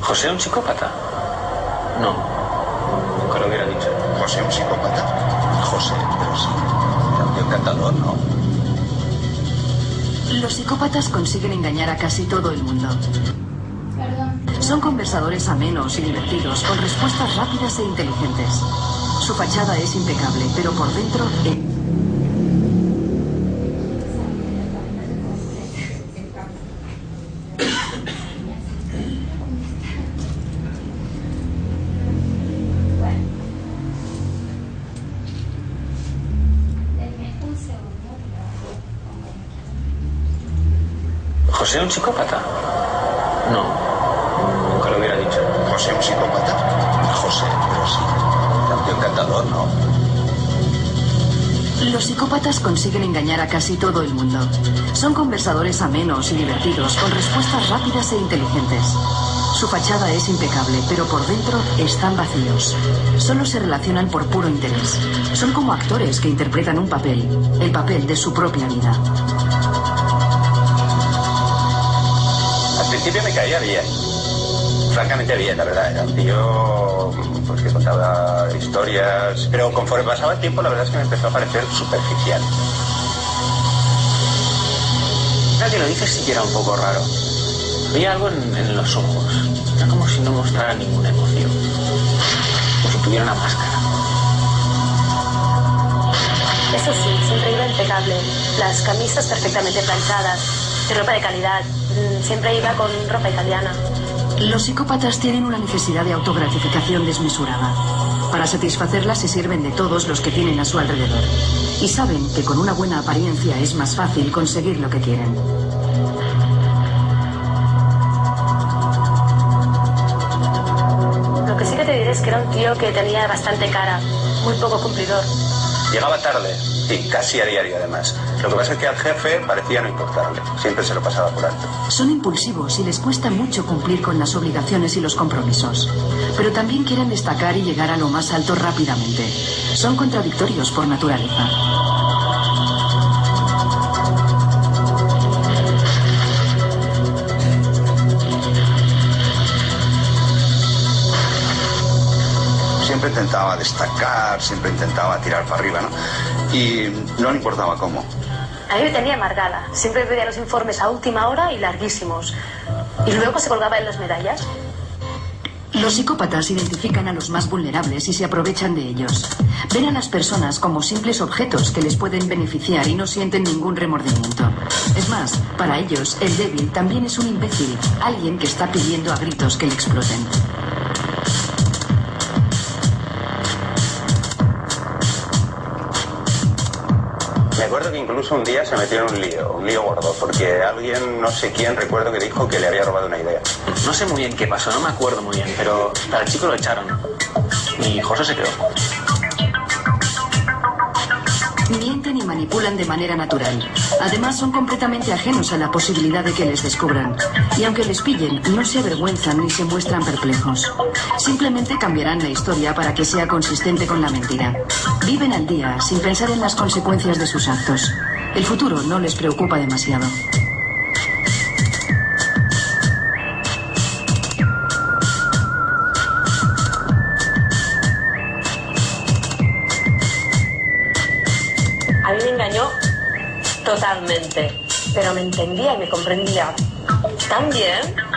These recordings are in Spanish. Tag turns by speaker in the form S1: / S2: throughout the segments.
S1: ¿José un psicópata? No, nunca lo hubiera dicho.
S2: ¿José un psicópata? José, pero sí. Era un tío encantador, ¿no?
S3: Los psicópatas consiguen engañar a casi todo el mundo. Son conversadores amenos y divertidos, con respuestas rápidas e inteligentes. Su fachada es impecable, pero por dentro...
S1: ¿José un psicópata? No, nunca lo hubiera dicho.
S2: ¿José un psicópata? José, pero sí. Era un tío encantador, ¿no?
S3: Los psicópatas consiguen engañar a casi todo el mundo. Son conversadores amenos y divertidos, con respuestas rápidas e inteligentes. Su fachada es impecable, pero por dentro están vacíos. Solo se relacionan por puro interés. Son como actores que interpretan un papel, el papel de su propia vida.
S4: Al principio me caía bien, francamente bien, la verdad. Era un tío pues, que contaba historias, pero conforme pasaba el tiempo la verdad es que me empezó a parecer superficial.
S1: Ahora que lo dices sí que era un poco raro. Veía algo en los ojos. Era como si no mostrara ninguna emoción. Como si tuviera una máscara.
S5: Eso sí, siempre iba impecable. Las camisas perfectamente planchadas, de ropa de calidad. Siempre iba con ropa italiana.
S3: Los psicópatas tienen una necesidad de autogratificación desmesurada. Para satisfacerla se sirven de todos los que tienen a su alrededor. Y saben que con una buena apariencia es más fácil conseguir lo que quieren.
S5: Lo que sí que te diré es que era un tío que tenía bastante cara, muy poco cumplidor.
S4: Llegaba tarde, y casi a diario además. Lo que pasa es que al jefe parecía no importarle, siempre se lo pasaba por alto.
S3: Son impulsivos y les cuesta mucho cumplir con las obligaciones y los compromisos. Pero también quieren destacar y llegar a lo más alto rápidamente. Son contradictorios por naturaleza.
S2: Siempre intentaba destacar, siempre intentaba tirar para arriba, ¿no? Y no le importaba cómo.
S5: A mí me tenía amargada. Siempre pedía los informes a última hora y larguísimos. Y luego se colgaba en las medallas.
S3: Los psicópatas identifican a los más vulnerables y se aprovechan de ellos. Ven a las personas como simples objetos que les pueden beneficiar y no sienten ningún remordimiento. Es más, para ellos, el débil también es un imbécil, alguien que está pidiendo a gritos que le exploten.
S4: Me acuerdo que incluso un día se metió en un lío gordo, porque alguien, no sé quién, recuerdo que dijo que le había robado una idea.
S1: No sé muy bien qué pasó, no me acuerdo muy bien, pero al chico lo echaron. Y José se quedó.
S3: Mienten y manipulan de manera natural. Además, son completamente ajenos a la posibilidad de que les descubran. Y aunque les pillen, no se avergüenzan ni se muestran perplejos. Simplemente cambiarán la historia para que sea consistente con la mentira. Viven al día, sin pensar en las consecuencias de sus actos. El futuro no les preocupa demasiado.
S5: A mí me engañó totalmente, pero me entendía y me comprendía tan bien.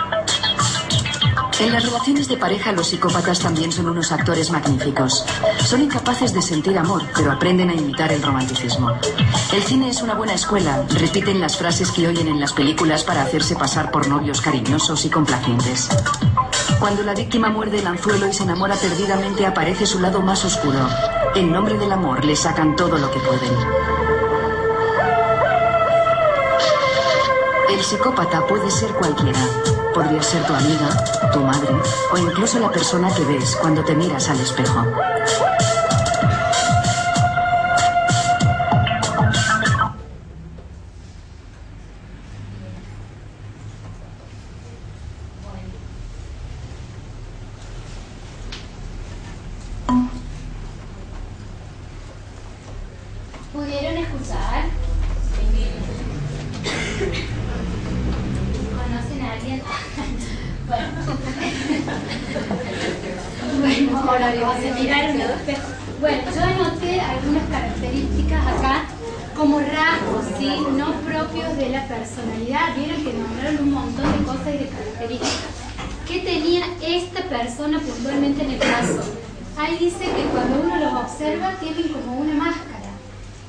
S3: En las relaciones de pareja, los psicópatas también son unos actores magníficos. Son incapaces de sentir amor, pero aprenden a imitar el romanticismo. El cine es una buena escuela. Repiten las frases que oyen en las películas para hacerse pasar por novios cariñosos y complacientes. Cuando la víctima muerde el anzuelo y se enamora perdidamente, aparece su lado más oscuro. En nombre del amor, le sacan todo lo que pueden. El psicópata puede ser cualquiera. Podría ser tu amiga, tu madre o incluso la persona que ves cuando te miras al espejo.
S6: ¿Pudieron escuchar? ¿Conocen a alguien? Bueno. Como se miraron en el espejo. Bueno, yo anoté algunas características acá como rasgos, ¿sí? No propios de la personalidad. Vieron que nombraron un montón de cosas y de características. ¿Qué tenía esta persona puntualmente en el caso? Ahí dice que cuando uno los observa tienen como una máscara,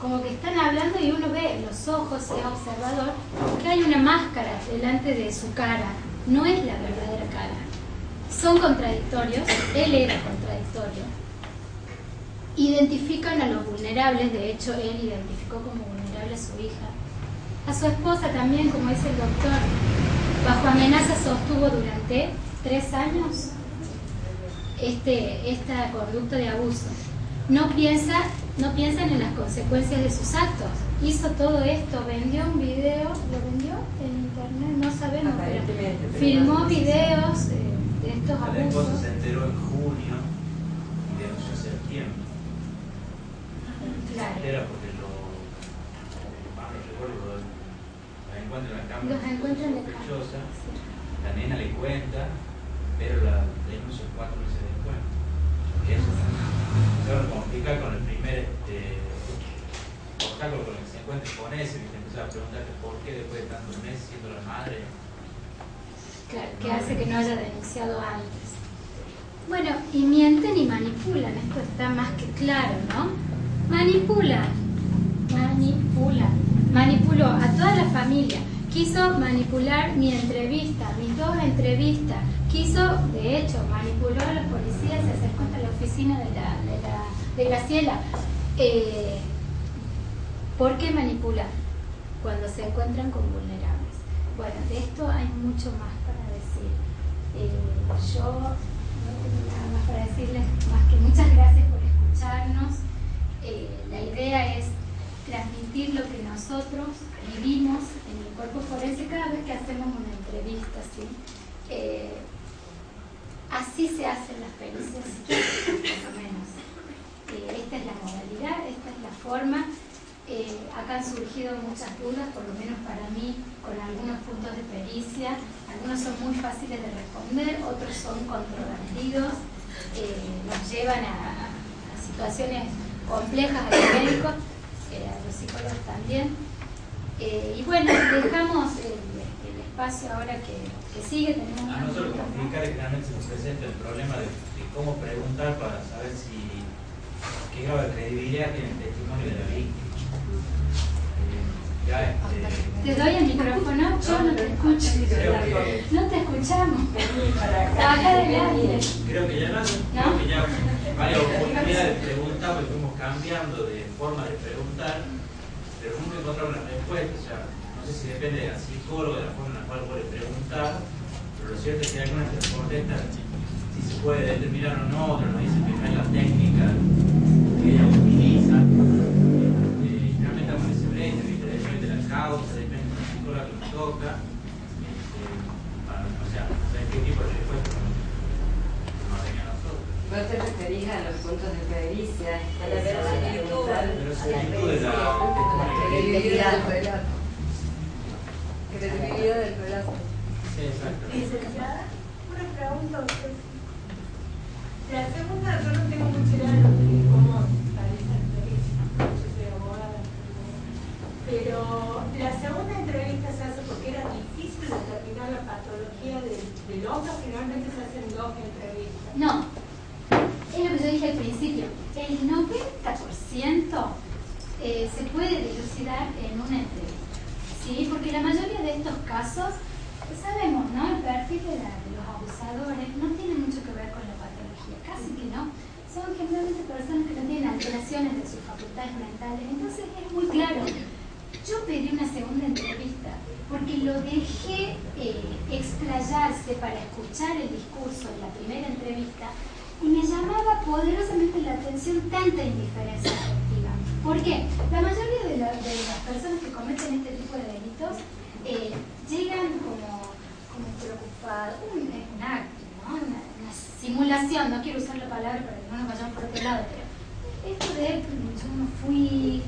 S6: como que están hablando y uno ve los ojos, es observador, que hay una máscara delante de su cara, no es la verdadera cara. Son contradictorios, él era contradictorio. Identifican a los vulnerables, de hecho él identificó como vulnerable a su hija. A su esposa también, como dice el doctor, bajo amenaza sostuvo durante 3 años esta conducta de abuso. No piensan en las consecuencias de sus actos. Hizo todo esto, vendió un video, lo vendió en internet, no sabemos, pero filmó videos de estos abusos.
S7: La esposa se enteró en junio y denunció en septiembre.
S6: Claro.
S7: Se entera porque recuerdo, la encuentra en la cámara.
S6: Los encuentran en la
S7: sospechosa.
S6: cámara. Sí.
S7: La nena le cuenta, pero la denuncia 4 meses después. Eso se va a complicar con el primer obstáculo con el que se encuentre con ese, y te empieza a preguntarte por qué después de tantos meses siendo la madre.
S6: Claro, que hace que no haya denunciado antes. Bueno, y mienten y manipulan, esto está más que claro, ¿no? Manipuló a toda la familia. Quiso manipular mi entrevista, mis 2 entrevistas. Quiso, de hecho, manipuló a los policías, se acercó hasta la oficina de Graciela. ¿Por qué manipular? Cuando se encuentran con vulnerables. Bueno, de esto hay mucho más para decir. Yo no tengo nada más para decirles, más que muchas gracias por escucharnos. La idea es transmitir lo que nosotros vivimos en el cuerpo forense cada vez que hacemos una entrevista, ¿sí? Así se hacen las pericias, más o menos. Esta es la modalidad, esta es la forma. Acá han surgido muchas dudas, por lo menos para mí, con algunos puntos de pericia. Algunos son muy fáciles de responder, otros son controvertidos, nos llevan a situaciones complejas a los médicos, a los psicólogos también. Y bueno, dejamos el espacio ahora que sigue. Tenemos
S7: A nosotros como fiscales generalmente se nos presenta el problema de cómo preguntar para saber qué grado de credibilidad tiene el testimonio de la víctima.
S6: Te doy el micrófono, yo no te escucho. No te escuchamos. Acá adelante.
S7: Creo que ya varias oportunidades de preguntar, porque fuimos cambiando de forma de preguntar, pero nunca encontramos la respuesta. O sea, no sé si depende del psicólogo, de la forma en la cual puede preguntar, pero lo cierto es que hay algunas que contestan si se puede determinar o no, otras nos dicen que no es la técnica que ella utiliza. Realmente estamos en ese brecha, depende de la causa, depende de la psicóloga que nos toca, o sea, qué tipo de respuesta nos venga a nosotros.
S8: ¿Vos te referís a los puntos de pericia? A la
S7: verosimilitud de la
S8: credibilidad del relato. Credibilidad del relato.
S7: Sí, exacto.
S9: Licenciada, una pregunta a usted. La segunda, yo no tengo mucha idea de cómo parece la entrevista, yo soy abogada, pero la segunda entrevista se hace porque era difícil determinar la patología del otro, finalmente se hacen 2 entrevistas.
S6: No, es lo que yo dije al principio, el 90% se puede dilucidar en una entrevista, ¿sí? Porque la mayoría de estos casos, sabemos, ¿no? El perfil de los abusadores no tiene mucho que ver con la patología, casi que no. Son generalmente personas que no tienen alteraciones de sus facultades mentales, entonces es muy claro. Yo pedí una segunda entrevista porque lo dejé explayarse para escuchar el discurso en la primera entrevista y me llamaba poderosamente la atención tanta indiferencia afectiva. ¿Por qué? La mayoría de las personas que cometen este tipo de delitos llegan como preocupados, es un acto, ¿no? Una simulación, no quiero usar la palabra para que no nos vayamos por otro lado, pero esto de yo no fui,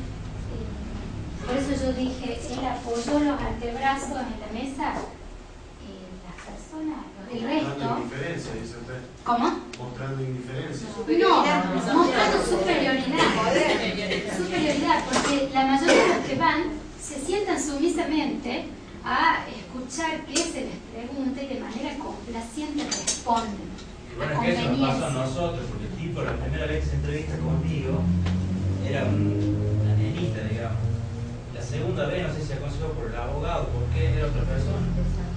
S6: por eso yo dije, él apoyó los antebrazos en la mesa, las personas persona, el resto...
S10: Mostrando indiferencia, dice usted.
S6: ¿Cómo?
S10: Mostrando indiferencia.
S6: No, mostrando superioridad. Superioridad, porque la mayoría de los que van se sientan sumisamente a escuchar que se les pregunte y de manera complaciente responden.
S7: Bueno, es que eso nos pasó a nosotros, porque el tipo, la primera vez que se entrevista conmigo, era una nenita, digamos. La segunda vez, no sé si se aconsejó por el abogado, porque era otra persona.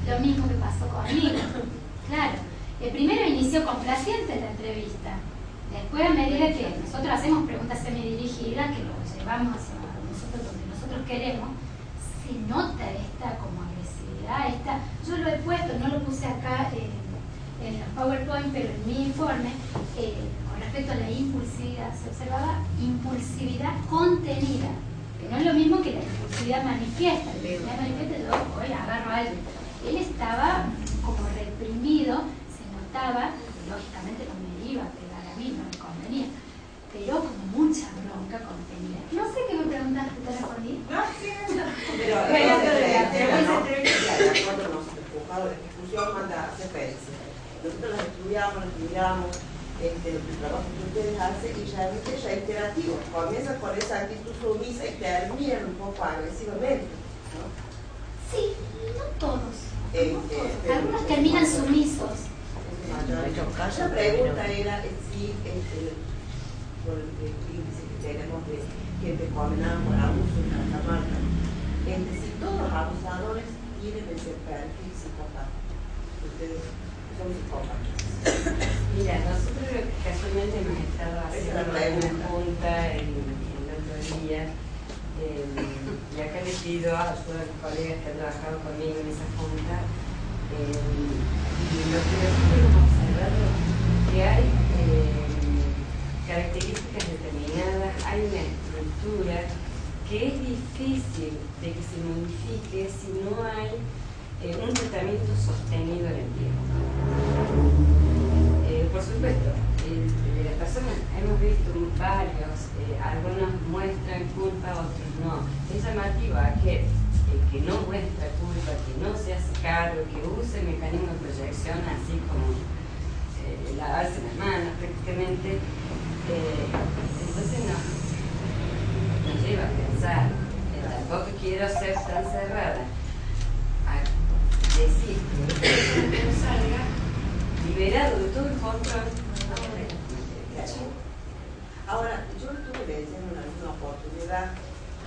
S6: Lo mismo que pasó conmigo. Claro. Primero inició complaciente la entrevista. Después, a medida que nosotros hacemos preguntas semidirigidas, que lo llevamos hacia nosotros donde nosotros queremos, se nota esta como agresividad, yo lo he puesto, no lo puse acá en los PowerPoint, pero en mi informe, con respecto a la impulsividad, se observaba impulsividad contenida, que no es lo mismo que la impulsividad manifiesta. La impulsividad manifiesta, yo hoy agarro a alguien. Él estaba como reprimido, se notaba, lógicamente no me iba a pegar a mí, no me convenía, pero con mucha bronca contenida. No sé qué me preguntaste, ¿te respondí?
S11: No, sí, no. Pero de acuerdo a nuestros juzgados de ejecución manda hacer pericia. Nosotros las estudiamos, los trabajos que ustedes hacen y realmente ya es interactivo. Comienza con esa actitud sumisa y terminan un poco agresivamente, ¿no?
S6: Sí, no todos. Algunos terminan sumisos.
S11: La pregunta era si por el índice que tenemos de gente condenada por abuso en Catamarca, si todos los abusadores tienen ese perfil psicópata. Ustedes son psicópatas.
S8: Mira, nosotros casualmente hemos estado haciendo una junta el otro día. Y acá le pido a todos los colegas que han trabajado conmigo en esa junta, y lo que nosotros hemos observado es que hay características determinadas, hay una estructura que es difícil de que se modifique si no hay un tratamiento sostenido en el tiempo. Por supuesto, de las personas hemos visto varios, algunos muestran culpa, otros no. Es llamativo aquel que no muestra culpa, que no se hace cargo, que usa el mecanismo de proyección así como lavarse las manos prácticamente. Entonces nos lleva a pensar, tampoco quiero ser tan cerrada a decir que no salga liberado de todo el control.
S11: Ahora, yo estuve leyendo en alguna oportunidad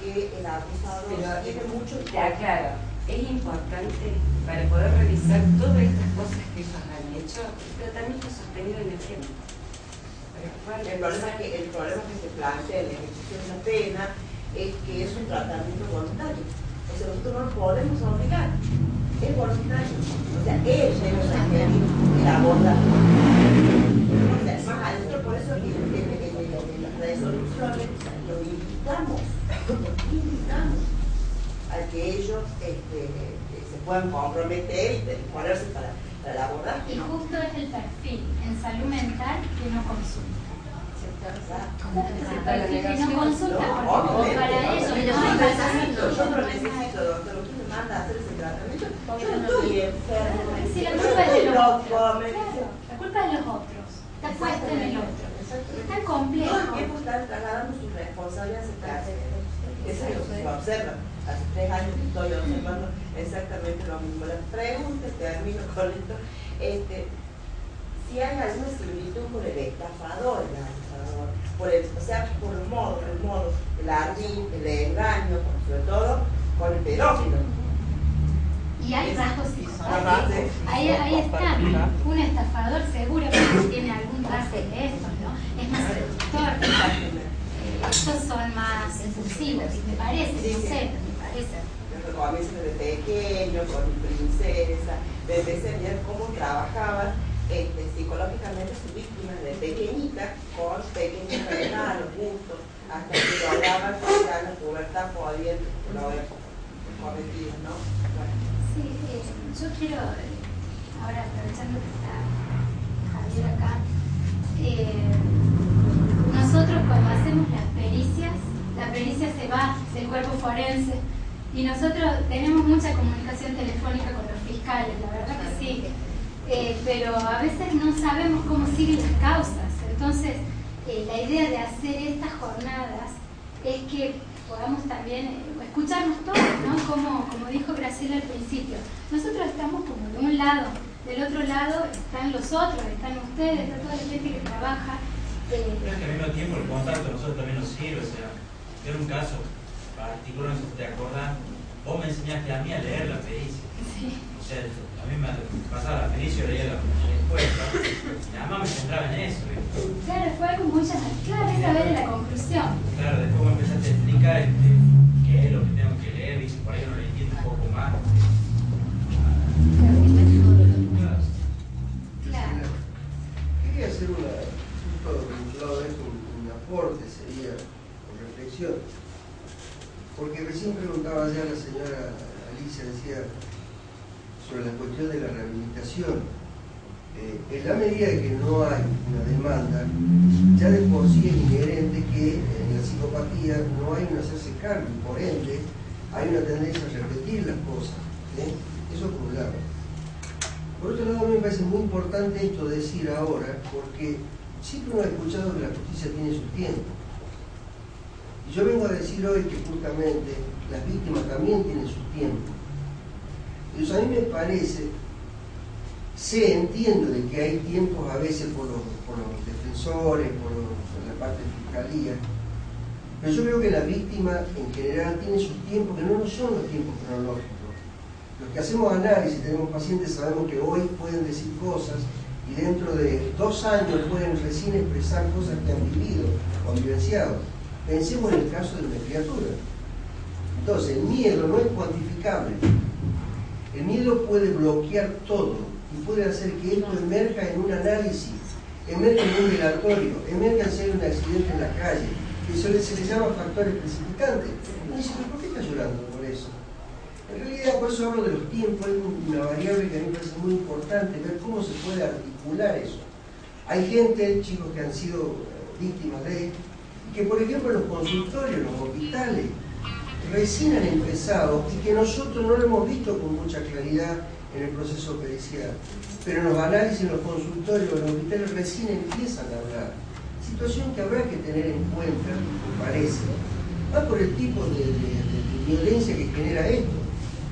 S11: que el abusador tiene mucho...
S8: Te aclaro, es importante para poder revisar todas estas cosas que ellos han hecho, el tratamiento sostenido en el tiempo.
S11: El problema que se plantea en la ejecución de la pena es que es un tratamiento voluntario. O sea, nosotros no podemos obligar. Es voluntario. O sea, él llega a requerir el abordaje. O sea, más adentro, por eso en las resoluciones lo invitamos a que ellos se puedan comprometer y ponerse para el abordaje.
S6: Y justo es el perfil en salud mental que no consulta. El perfil que no consulta, porque para ellos no hay tratamiento.
S11: Yo no necesito, doctor, usted me manda a hacer ese tratamiento. Yo estoy enfermo.
S6: Si la culpa es de los otros. La culpa es de los otros. Está puesta en el otro. Es tan complejo.
S11: Todo el tiempo están trasladando sus responsabilidades a casa. Eso es lo que se observa. Hace 3 años que estoy observando exactamente lo mismo. Las preguntas, termino con esto. Si hay alguna similitud con el estafador, o sea, por el modo, el ardid, el engaño, sobre todo con el pedófilo.
S6: Y hay rasgos psicopáticos. Ahí están. Un estafador seguramente tiene algún rasgo de estos, ¿no? Es más seductor. Estos son más impulsivos, me parece, no sé, me parece.
S11: Yo comienzo desde pequeño, con mi princesa, desde ese ver cómo trabajaban psicológicamente sus víctimas de pequeñita, con pequeños regalos, gustos, hasta que lograban llegar a la pubertad, podían lo haber cometido, ¿no? Bueno.
S6: Sí, yo quiero, ahora aprovechando que está Javier acá, nosotros cuando hacemos las pericias, la pericia se va del cuerpo forense y nosotros tenemos mucha comunicación telefónica con los fiscales, la verdad que sí. pero a veces no sabemos cómo siguen las causas. Entonces, la idea de hacer estas jornadas es que podamos también escucharnos todos, ¿no? Como dijo Graciela al principio. Nosotros estamos como de un lado, del otro lado están los otros, están ustedes, está toda la gente que trabaja.
S7: Pero es que al mismo tiempo el contacto a nosotros también nos sirve, o sea, yo en un caso particular, no sé si te acordás, vos me enseñaste a mí a leer la pericia.
S6: Sí.
S7: O sea, a mí me pasaba la pericia, yo leía la respuesta, y nada más me centraba en eso.
S6: Claro, fue algo muy llamativo, claro, esa vez la conclusión.
S7: Claro, después me empezaste a explicar qué es lo que tengo que leer, y por ahí uno lo entiende un poco más.
S6: Claro.
S12: Quería hacer justo vinculado a esto, un aporte sería, o reflexión. Porque recién preguntaba ya la señora Alicia, decía, sobre la cuestión de la rehabilitación. En la medida de que no hay una demanda, ya de por sí es inherente que en la psicopatía no hay un hacerse cargo, y por ende hay una tendencia a repetir las cosas. Eso por un lado. Por otro lado, me parece muy importante esto de decir ahora, porque siempre uno ha escuchado que la justicia tiene su tiempo. Y yo vengo a decir hoy que justamente las víctimas también tienen su tiempo. Entonces a mí me parece, entiendo de que hay tiempos a veces por los defensores, por la parte de fiscalía, pero yo creo que la víctima en general tiene sus tiempos que no son los tiempos cronológicos. Los que hacemos análisis, tenemos pacientes, sabemos que hoy pueden decir cosas y dentro de 2 años pueden recién expresar cosas que han vivido o vivenciado. Pensemos en el caso de una criatura. Entonces, el miedo no es cuantificable. El miedo puede bloquear todo y puede hacer que esto emerja en un análisis, emerja en un relatorio, emerja en ser un accidente en la calle, que se le llama factores precipitantes. Uno dice, ¿pero por qué está llorando por eso? En realidad, por eso hablo de los tiempos, es una variable que a mí me parece muy importante, ver cómo se puede articular eso. Hay gente, chicos que han sido víctimas de, que por ejemplo en los consultorios, en los hospitales, recién han empezado y que nosotros no lo hemos visto con mucha claridad en el proceso pericial. Pero en los análisis, en los consultorios, en los hospitales recién empiezan a hablar. Situación que habrá que tener en cuenta, me parece, más por el tipo de violencia que genera esto.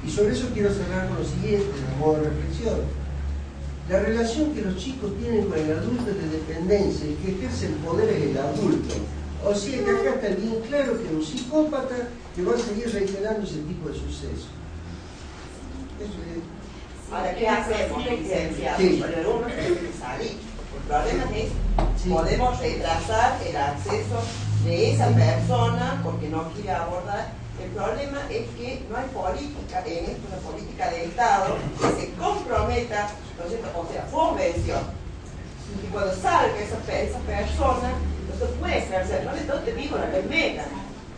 S12: Y sobre eso quiero cerrar con lo siguiente, a modo de reflexión. La relación que los chicos tienen con el adulto es de dependencia, y que ejerce el poder es el adulto. O sea que acá está bien claro que un psicópata que va a seguir reiterando ese tipo de sucesos. Eso es.
S11: Ahora, ¿qué hacemos, licenciado?
S12: Sí.
S11: Porque uno tiene que salir. El problema es, podemos retrasar el acceso de esa persona porque no quiere abordar. El problema es que no hay política, en esto una política de Estado que se comprometa, ¿no es cierto? O sea, convención. Y cuando salga esa persona, no se puede ejercer, no te digo la remeta,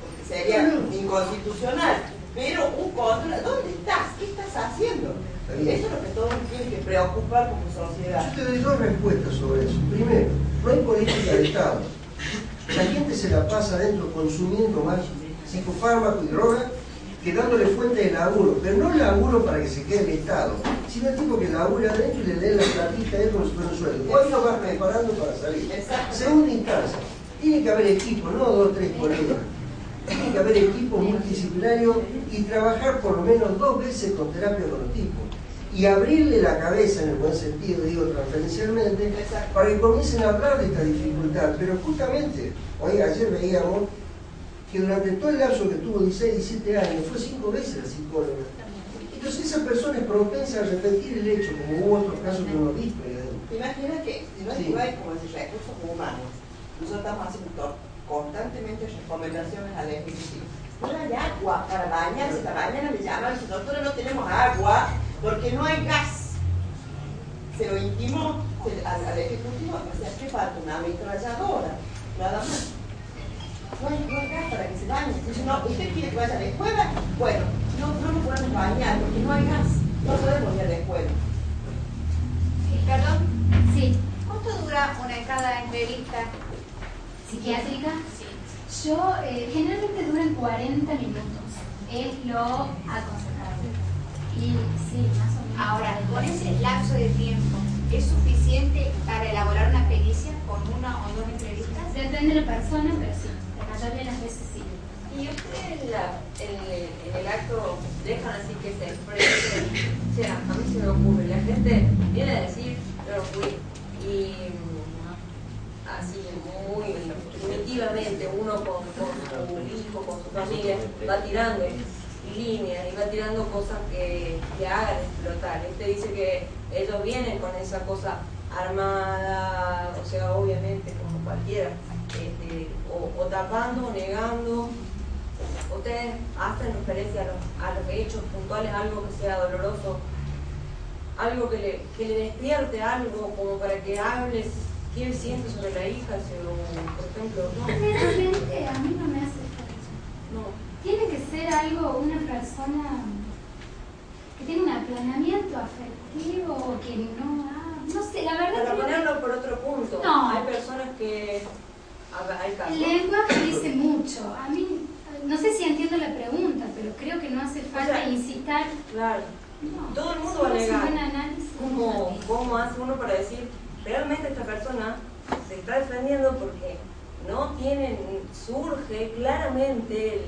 S11: porque sería inconstitucional, pero un control, ¿dónde estás? ¿Qué estás haciendo? Eso es lo que todos tienen que preocupar como sociedad.
S12: Yo te doy 2 respuestas sobre eso. Primero, no hay política de Estado. La gente se la pasa adentro consumiendo más psicofármaco y droga que dándole fuente de laburo, pero no laburo para que se quede el Estado, sino el tipo que labura adentro y le dé la platita a él como si fuera un sueldo. ¿Cuándo vas preparando para salir? Segunda instancia, tiene que haber equipo, no 2 o 3 colegas. Tiene que haber equipo multidisciplinario y trabajar por lo menos 2 veces con terapia con los tipos. Y abrirle la cabeza, en el buen sentido, digo transferencialmente, para que comiencen a hablar de esta dificultad. Pero justamente, ayer veíamos que durante todo el lapso que tuvo 16, 17 años, fue 5 veces la psicóloga. Entonces esa persona es propensa a repetir el hecho, como hubo otros casos que hemos visto.
S11: Imagina que si no hay como decir, recursos humanos, nosotros estamos haciendo constantemente recomendaciones al ejecutivo. No hay agua para bañarse, esta mañana me llaman y dicen, doctora, no tenemos agua porque no hay gas. Se lo intimó al ejecutivo, o sea, ¿qué falta? Una ametralladora, nada más. No hay gas para que se bañe. Dice, no, ¿usted quiere que vaya a la escuela? Bueno, no nos podemos bañar porque no hay gas. No podemos ir a la escuela.
S13: ¿Perdón?
S6: Sí.
S13: ¿Cuánto dura cada entrevista
S6: ¿Psiquiátrica? Sí. Yo, generalmente duran 40 minutos. Es lo aconsejable. Y sí, más o menos.
S13: Ahora, con ese lapso de tiempo, ¿Es suficiente para elaborar una pericia con una o dos entrevistas?
S6: Depende de la persona, pero sí, la mayoría de las veces sí.
S14: Y ustedes en el acto dejan así que se exprese, o sea, a mí se me ocurre, la gente viene a decir, yo fui, y así muy primitivamente uno con su hijo, con su familia, va tirando líneas y va tirando cosas que hagan explotar. Dice que ellos vienen con esa cosa armada, o sea, obviamente como cualquiera, o tapando, o negando. Ustedes hacen referencia a los hechos puntuales, algo que sea doloroso, algo que le despierte algo, como para que hables qué siente sobre la hija, por ejemplo.
S6: No. Realmente a mí no me hace falta.
S14: No.
S6: Tiene que ser algo, una persona que tiene un aplanamiento afectivo o que no sé, la verdad.
S14: Para ponerlo por otro punto,
S6: no.
S14: Hay personas que hay casos.
S6: El lenguaje dice mucho. A mí, no sé si entiendo la pregunta, pero creo que no hace falta incitar.
S14: Claro.
S6: No.
S14: Todo el mundo va a negar.
S6: ¿Cómo
S14: ¿Cómo hace uno para decir, realmente esta persona se está defendiendo porque no surge claramente,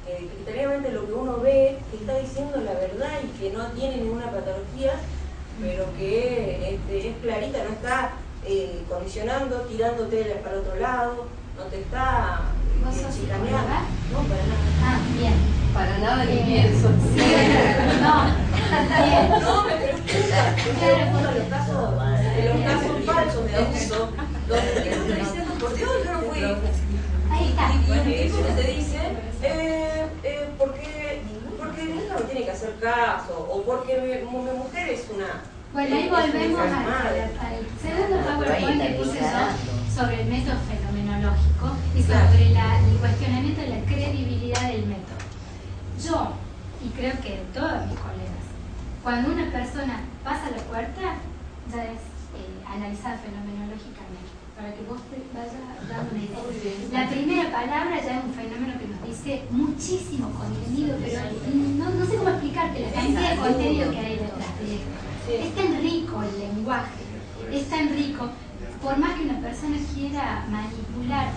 S14: criteriamente lo que uno ve, que está diciendo la verdad y que no tiene ninguna patología, pero que es clarita, no está condicionando, tirándote para otro lado, no te está chicaneando. No, para nada.
S6: Ah, bien.
S8: Para nada ni pienso.
S6: Sí, no, bien.
S14: No, me pregunta, los casos falsos de abuso, donde el tipo está diciendo, por Dios, yo no fui.
S6: Ahí está.
S14: Y un tipo que te dice, porque mi hija me tiene que hacer caso, o porque mi mujer es una...
S6: Bueno, ahí volvemos al segundo PowerPoint que puse yo sobre el método fenomenológico y sobre el cuestionamiento de la credibilidad del método. Yo, y creo que todos mis colegas, cuando una persona pasa la puerta, ya es analizada fenomenológicamente, para que vos te vayas dando una idea. La primera palabra ya es un fenómeno que nos dice muchísimo contenido, pero no sé cómo explicarte la cantidad de contenido que hay detrás de esto. Es tan rico el lenguaje, es tan rico, por más que una persona quiera manipular,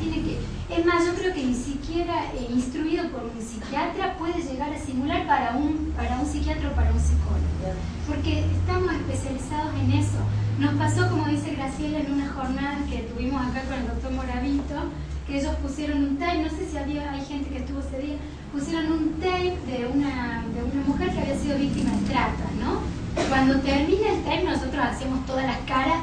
S6: es más, yo creo que ni siquiera instruido por un psiquiatra puede llegar a simular para un psiquiatra o para un psicólogo, porque estamos especializados en eso. Nos pasó, como dice Graciela, en una jornada que tuvimos acá con el doctor Moravito, que ellos pusieron un tape, no sé si hay gente que estuvo ese día, pusieron un tape de una mujer que había sido víctima de trata, ¿no? Cuando termina el tape nosotros hacemos todas las caras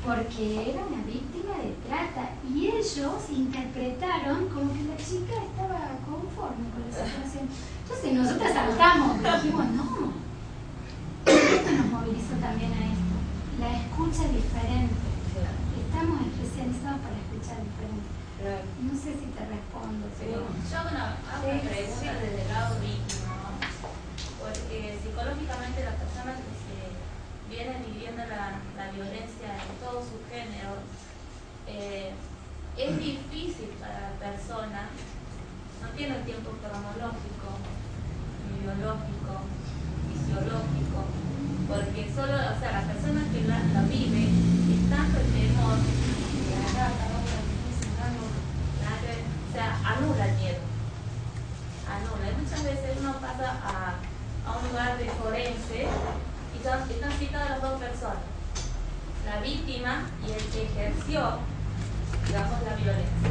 S6: porque era una víctima de trata y ellos interpretaron como que la chica estaba conforme con la situación. Entonces nosotros saltamos, dijimos no. Esto nos movilizó también a esto. La escucha diferente. Estamos especializados para escuchar diferente. No sé si te respondo, pero...
S15: Yo hago una pregunta desde el lado víctima, ¿no? Porque psicológicamente las personas que se vienen viviendo la violencia en todos sus géneros, es difícil para la persona, no tiene el tiempo cronológico, ni biológico, fisiológico, porque solo, o sea, la persona que la vive es tanto el temor, o sea, anula el miedo, anula. Y muchas veces uno pasa a un lugar de forense y están citadas las dos personas, la víctima y el que ejerció, digamos, la violencia.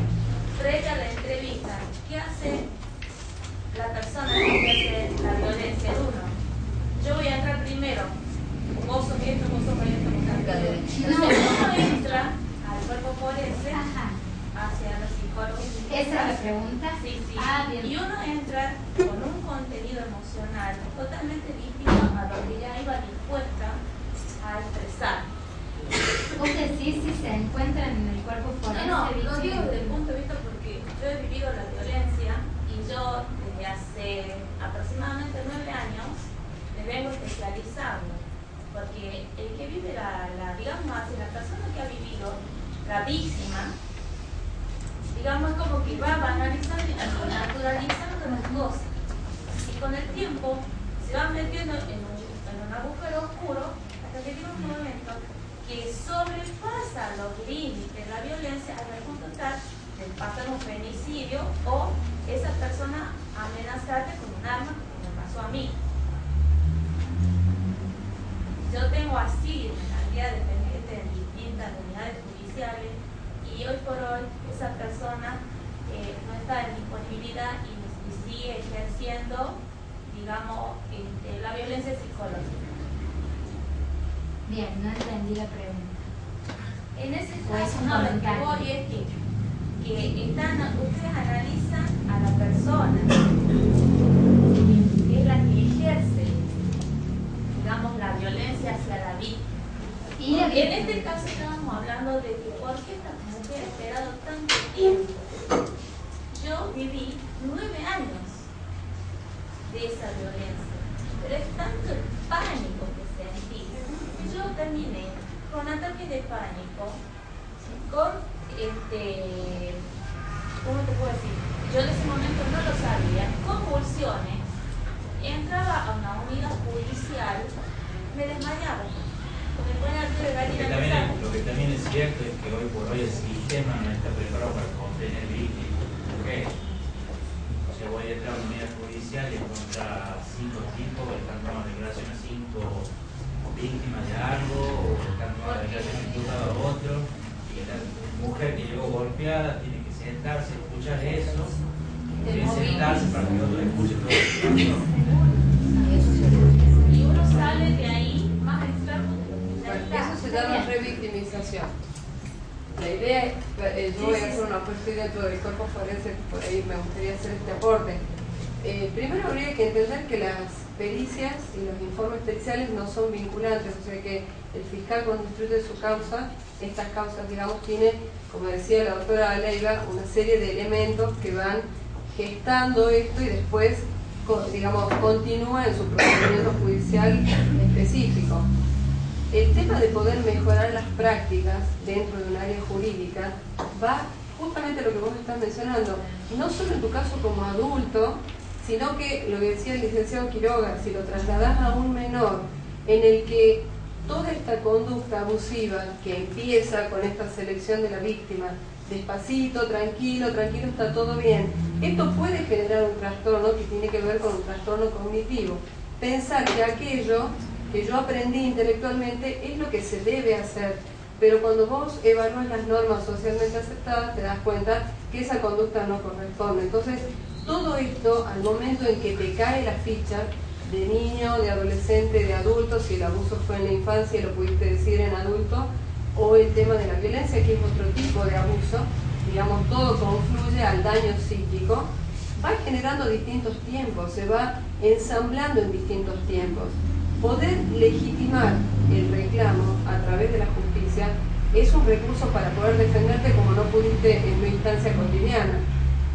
S15: Previa a la entrevista, ¿qué hace la persona que ejerce la violencia en uno? Yo voy a entrar primero, vos sos esto, vos sos esto, vos sos esto. Entonces uno entra al cuerpo forense hacia los psicólogos.
S6: ¿Esa es la pregunta?
S15: Sí, sí.
S6: Bien.
S15: Y uno entra con un contenido emocional totalmente distinto a lo que ya iba dispuesta a expresar.
S6: ¿Vos decís si se encuentran en el cuerpo forense?
S15: No, lo digo desde el punto de vista porque yo he vivido la violencia y yo desde hace aproximadamente 9 años me vengo especializando, porque el que vive digamos así, la persona que ha vivido, la víctima, digamos como que va banalizando y naturalizando las cosas, y con el tiempo se va metiendo en un agujero oscuro hasta que llega un momento que sobrepasa los límites de la violencia hasta el punto tal de pasar un femicidio o esa persona amenazarte con un arma, como me pasó a mí. Yo tengo así la guía dependiente en distintas unidades judiciales y hoy por hoy esa persona no está en disponibilidad y sigue ejerciendo, digamos, la violencia psicológica.
S6: Bien, no entendí la pregunta.
S15: En ese caso, no, lo que voy es que ustedes analizan a la persona que es la que ejerce, digamos, la violencia hacia la víctima. Y en este caso estábamos hablando de que por qué esta mujer ha esperado tanto tiempo. Yo viví 9 años de esa violencia, pero es tanto el pánico que sentí que yo terminé con ataques de pánico, con ¿cómo te puedo decir? Yo en ese momento no lo sabía, convulsiones, entraba a una unidad judicial, me desmayaba, me ponía al pie de gallina.
S7: Lo que también es cierto es que hoy por hoy el sistema no está preparado para contener víctimas. ¿Por qué? O sea, voy a entrar a una unidad judicial y encontrar 5 tipos que están tomando declaración a 5 víctimas de algo, o están tomando declaración a otro, y la mujer que llegó golpeada tiene que sentarse, escuchar eso, y sentarse para que otro escuche todo eso.
S15: Y uno sale de ahí más enfermo de lo que ya está.
S16: Eso se llama revictimización. La idea es, yo voy a hacer una apuesta dentro del cuerpo forense, por ahí me gustaría hacer este aporte. Primero habría que entender que las pericias y los informes periciales no son vinculantes, o sea que el fiscal cuando instruye su causa, estas causas, digamos, tienen, como decía la doctora Leiva, una serie de elementos que van gestando esto y después, digamos, continúa en su procedimiento judicial específico. El tema de poder mejorar las prácticas dentro de un área jurídica va justamente a lo que vos estás mencionando, no solo en tu caso como adulto, sino que, lo que decía el licenciado Quiroga, si lo trasladás a un menor en el que toda esta conducta abusiva que empieza con esta selección de la víctima, despacito, tranquilo, está todo bien, esto puede generar un trastorno que tiene que ver con un trastorno cognitivo. Pensar que aquello que yo aprendí intelectualmente es lo que se debe hacer, pero cuando vos evalúas las normas socialmente aceptadas te das cuenta que esa conducta no corresponde. Entonces, todo esto, al momento en que te cae la ficha de niño, de adolescente, de adulto, si el abuso fue en la infancia y lo pudiste decir en adulto, o el tema de la violencia, que es otro tipo de abuso, digamos, todo confluye al daño psíquico, va generando distintos tiempos, se va ensamblando en distintos tiempos. Poder legitimar el reclamo a través de la justicia es un recurso para poder defenderte como no pudiste en tu instancia cotidiana.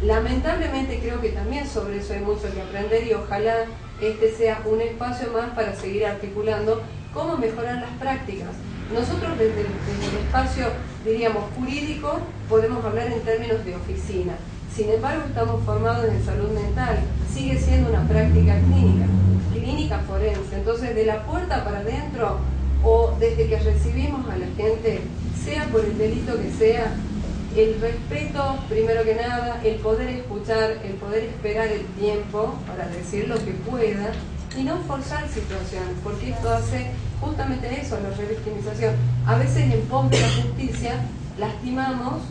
S16: Lamentablemente creo que también sobre eso hay mucho que aprender y ojalá este sea un espacio más para seguir articulando cómo mejorar las prácticas. Nosotros desde el espacio, diríamos, jurídico, podemos hablar en términos de oficina. Sin embargo, estamos formados en salud mental. Sigue siendo una práctica clínica forense. Entonces, de la puerta para adentro o desde que recibimos a la gente, sea por el delito que sea, el respeto, primero que nada, el poder escuchar, el poder esperar el tiempo para decir lo que pueda y no forzar situaciones, porque esto hace justamente eso, la revictimización. A veces en pos de la justicia lastimamos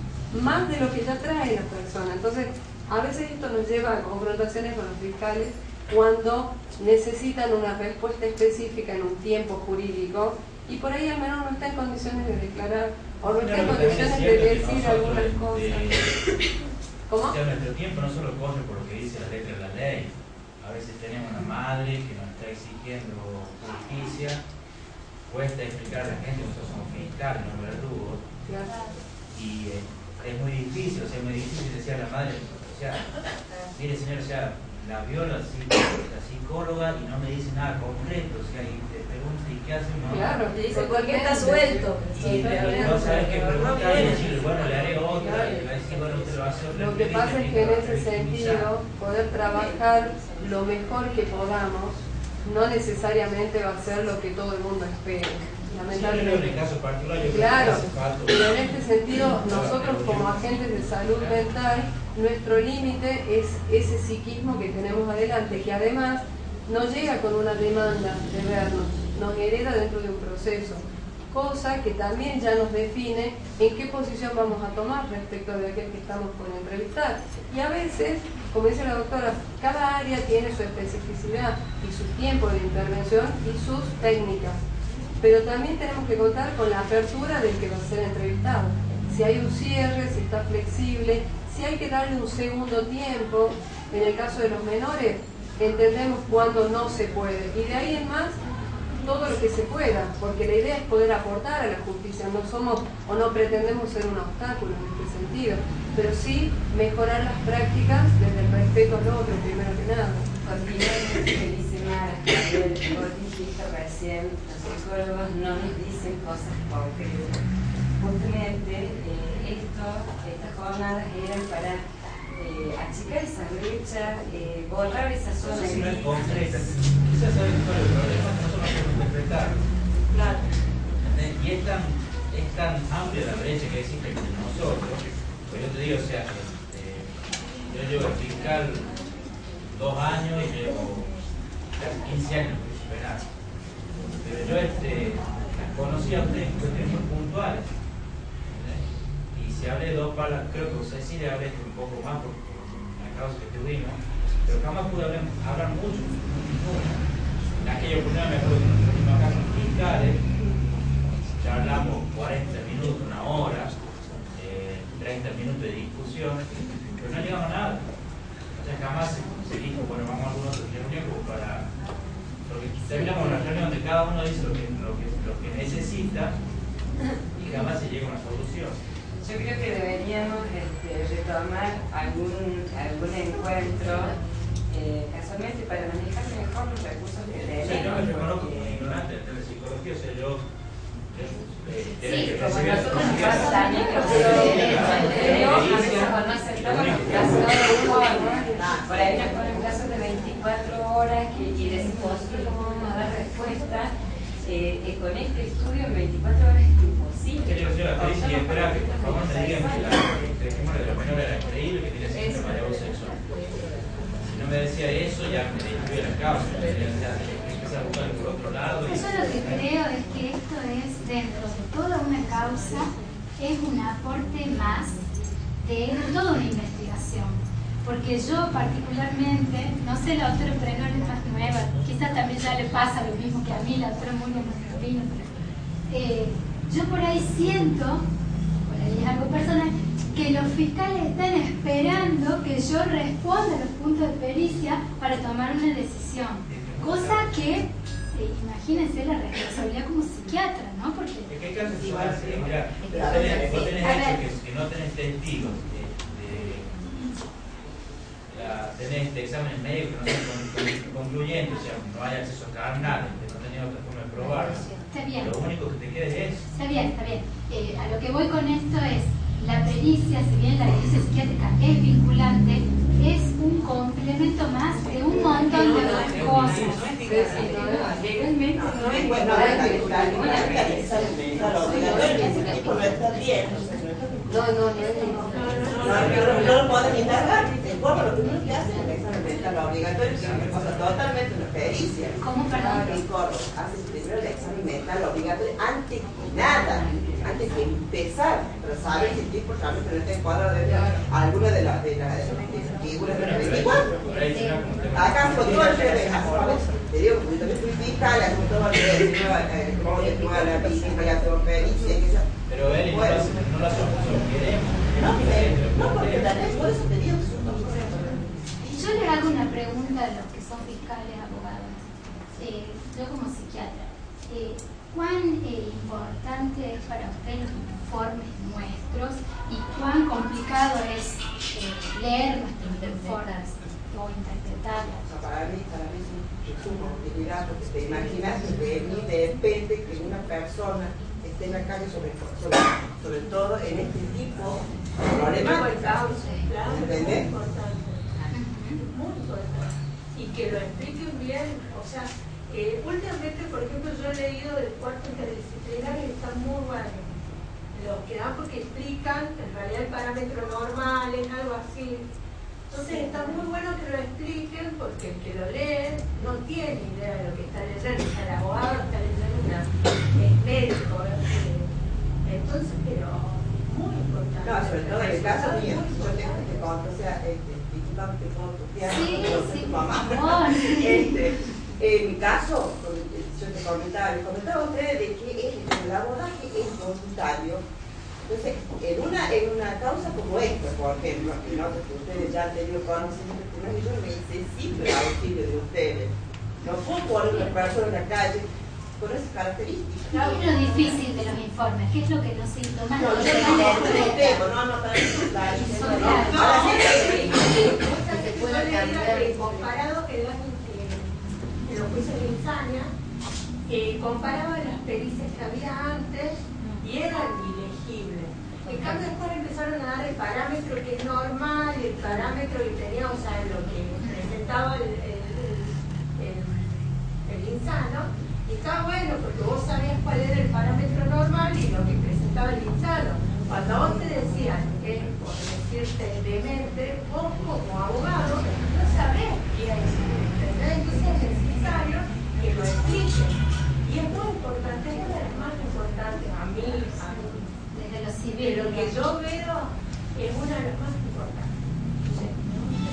S16: más de lo que ya trae la persona. Entonces, a veces esto nos lleva a confrontaciones con los fiscales cuando necesitan una respuesta específica en un tiempo jurídico y por ahí al menos no está en condiciones de declarar o no está en condiciones de decir algunas cosas. ¿Cómo?
S7: O sea, nuestro tiempo no solo corre por lo que dice la letra de la ley. A veces tenemos una madre que nos está exigiendo justicia, cuesta explicar a la gente que nosotros somos fiscales, no verdugos. Y es muy difícil, es muy difícil decir a la madre, o sea, mire señor, o sea, la viola la psicóloga y no me dice nada concreto, o sea, y te pregunta ¿y qué hace? No,
S16: claro,
S14: te dice ¿por qué está suelto?
S7: Y no sabes qué preguntar y decirle, bueno, le haré otra, y le va a decir, bueno, usted lo hace otra.
S16: Lo que pasa es que en ese sentido, poder trabajar lo mejor que podamos, no necesariamente va a ser lo que todo el mundo espera. lamentablemente.
S7: En el caso particular, yo creo que
S16: Claro,
S7: hace falta.
S16: pero en este sentido, nosotros como agentes de salud mental, nuestro límite es ese psiquismo que tenemos adelante, que además no llega con una demanda de vernos, nos hereda dentro de un proceso, cosa que también ya nos define en qué posición vamos a tomar respecto de aquel que estamos por entrevistar. Y a veces, como dice la doctora, cada área tiene su especificidad y su tiempo de intervención y sus técnicas. Pero también tenemos que contar con la apertura del que va a ser entrevistado. Si hay un cierre, si está flexible, si hay que darle un segundo tiempo. En el caso de los menores, entendemos cuando no se puede. Y de ahí en más, todo lo que se pueda, porque la idea es poder aportar a la justicia. No somos o no pretendemos ser un obstáculo en este sentido, pero sí mejorar las prácticas desde el respeto al otro, primero que nada.
S8: Continuando lo que dice Mara, vos dijiste recién, los psicólogos no nos dicen cosas concretas. Justamente estas jornadas eran para achicar esa brecha, borrar esa zona
S7: Eso no es
S8: gris.
S7: concreta. Quizás sabes cuál es el problema, que nosotros no podemos interpretar.
S8: Claro.
S7: Y es tan amplia la brecha que existe entre nosotros. Pues yo te digo, o sea, yo llevo el fiscal 2 años y llevo casi 15 años en el penal. Pero yo las conocí a ustedes en cuestiones muy puntuales. Y si hablé 2 palabras, creo que usted sí le hablé un poco más por la causa que tuvimos, pero jamás pude hablar mucho. En aquella oportunidad me acuerdo que nos reunimos acá con fiscales, ya hablamos 40 minutos, 1 hora, 30 minutos de discusión, pero no llegamos a nada. O sea, jamás se dijo, bueno, vamos a alguna otra reunión como para... Porque terminamos la reunión donde cada uno dice lo que necesita y jamás se llega a una solución.
S8: Yo creo que deberíamos retomar algún encuentro casualmente para manejar mejor los recursos que tenemos.
S7: Sí, yo me reconozco como ignorante de psicología, o sea, yo
S8: sí, como nosotros nos pasa también que por ahí nos ponen plazos de 24 horas y decimos nosotros cómo vamos a dar respuesta. Con este estudio en 24 horas es imposible.
S7: Yo la pericia y espera que por favor me digan que la testimonio de la menor era creíble, que tiene síndrome de abuso sexual. Si no me decía eso, ya me describía la causa, empezar a buscar por otro lado.
S6: Yo lo que creo es que esto es, dentro de toda una causa, es un aporte más de toda una investigación. Porque yo particularmente, no sé la doctora, pero no es más nueva, quizás también ya le pasa lo mismo que a mí, la doctora Muñoz Mascarino, pero yo por ahí siento, por ahí es algo personal, que los fiscales están esperando que yo responda a los puntos de pericia para tomar una decisión. Cosa que, imagínense la responsabilidad como psiquiatra, ¿no? Porque...
S7: ¿En qué caso es igual? Mira, vos tenés hecho que no tenés testigos. Tenés este examen médico que no son concluyentes, o sea, no hay acceso carnal, que no tenés otra forma de probarlo.
S6: Está bien.
S7: Lo único que te queda es eso.
S6: Está bien, está bien. A lo que voy con esto es, la pericia, si bien la pericia psiquiátrica es vinculante, es un complemento más de un montón de otras cosas.
S8: Legalmente no es
S11: bueno, no lo pueden indagar. El cuerpo lo primero que hace es el examen mental obligatorio, que es una cosa totalmente una pericia.
S6: ¿Cómo, perdón?
S11: El cuerpo hace primero el examen mental obligatorio antes que nada, antes que empezar, para saber si el tipo realmente no está encuadrado de alguna de las figuras de la 24. Acá con todo el te digo, porque también fui fiscal, con todo el cómo te toda la víctima, ya tengo pericia, que sea.
S7: Pero él no lo queremos.
S11: No, porque también por eso te digo que son dos cosas.
S6: Yo le hago una pregunta a los que son fiscales, abogados. Yo como psiquiatra, ¿cuán importante es para usted los informes nuestros y cuán complicado es leer nuestros informes o interpretarlos?
S11: Para mí es una utilidad, porque te imaginas que de mí depende que una persona esté en la calle sobre todo en este tipo de problemáticas. ¿Entendés?
S9: Muy importante. Y que lo expliquen bien, o sea, Últimamente, por ejemplo, yo he leído del cuarto interdisciplinario y están muy buenos. Los que dan porque explican, en realidad el parámetro normal es algo así. Entonces está muy bueno que lo expliquen porque el que lo lee no tiene idea de lo que está leyendo. O sea, el abogado está leyendo es médico. Entonces, pero muy importante.
S11: No, sobre todo en el caso mío, yo tengo que contar, o sea, disculpame que puedo tutear,
S6: Sí,
S11: tu mamá. En mi caso, yo les comentaba a ustedes de que el abordaje es voluntario. Entonces, en una causa como esta, por ejemplo, que ustedes ya han tenido conocimiento, yo necesito el auxilio de ustedes. No puedo poner una persona en la calle con esas características.
S6: ¿Qué es lo difícil de los informes? ¿Qué es lo que los síntomas
S11: no tengo? Para eso
S9: comparado en los juicios de Insania, comparaba las pericias que había antes y eran ilegibles. En cambio, después empezaron a dar el parámetro que es normal, el parámetro que tenía, o sea, lo que presentaba el insano. Y estaba bueno porque vos sabías cuál era el parámetro normal y lo que presentaba el insano. Cuando vos te decían que es, por decirte, demente, vos como abogado no sabés qué es eso. Entonces es necesario que lo expliquen. Y es muy importante, es una de las más importantes a mí,
S6: desde lo civil.
S9: Lo que yo veo es una de las más importantes.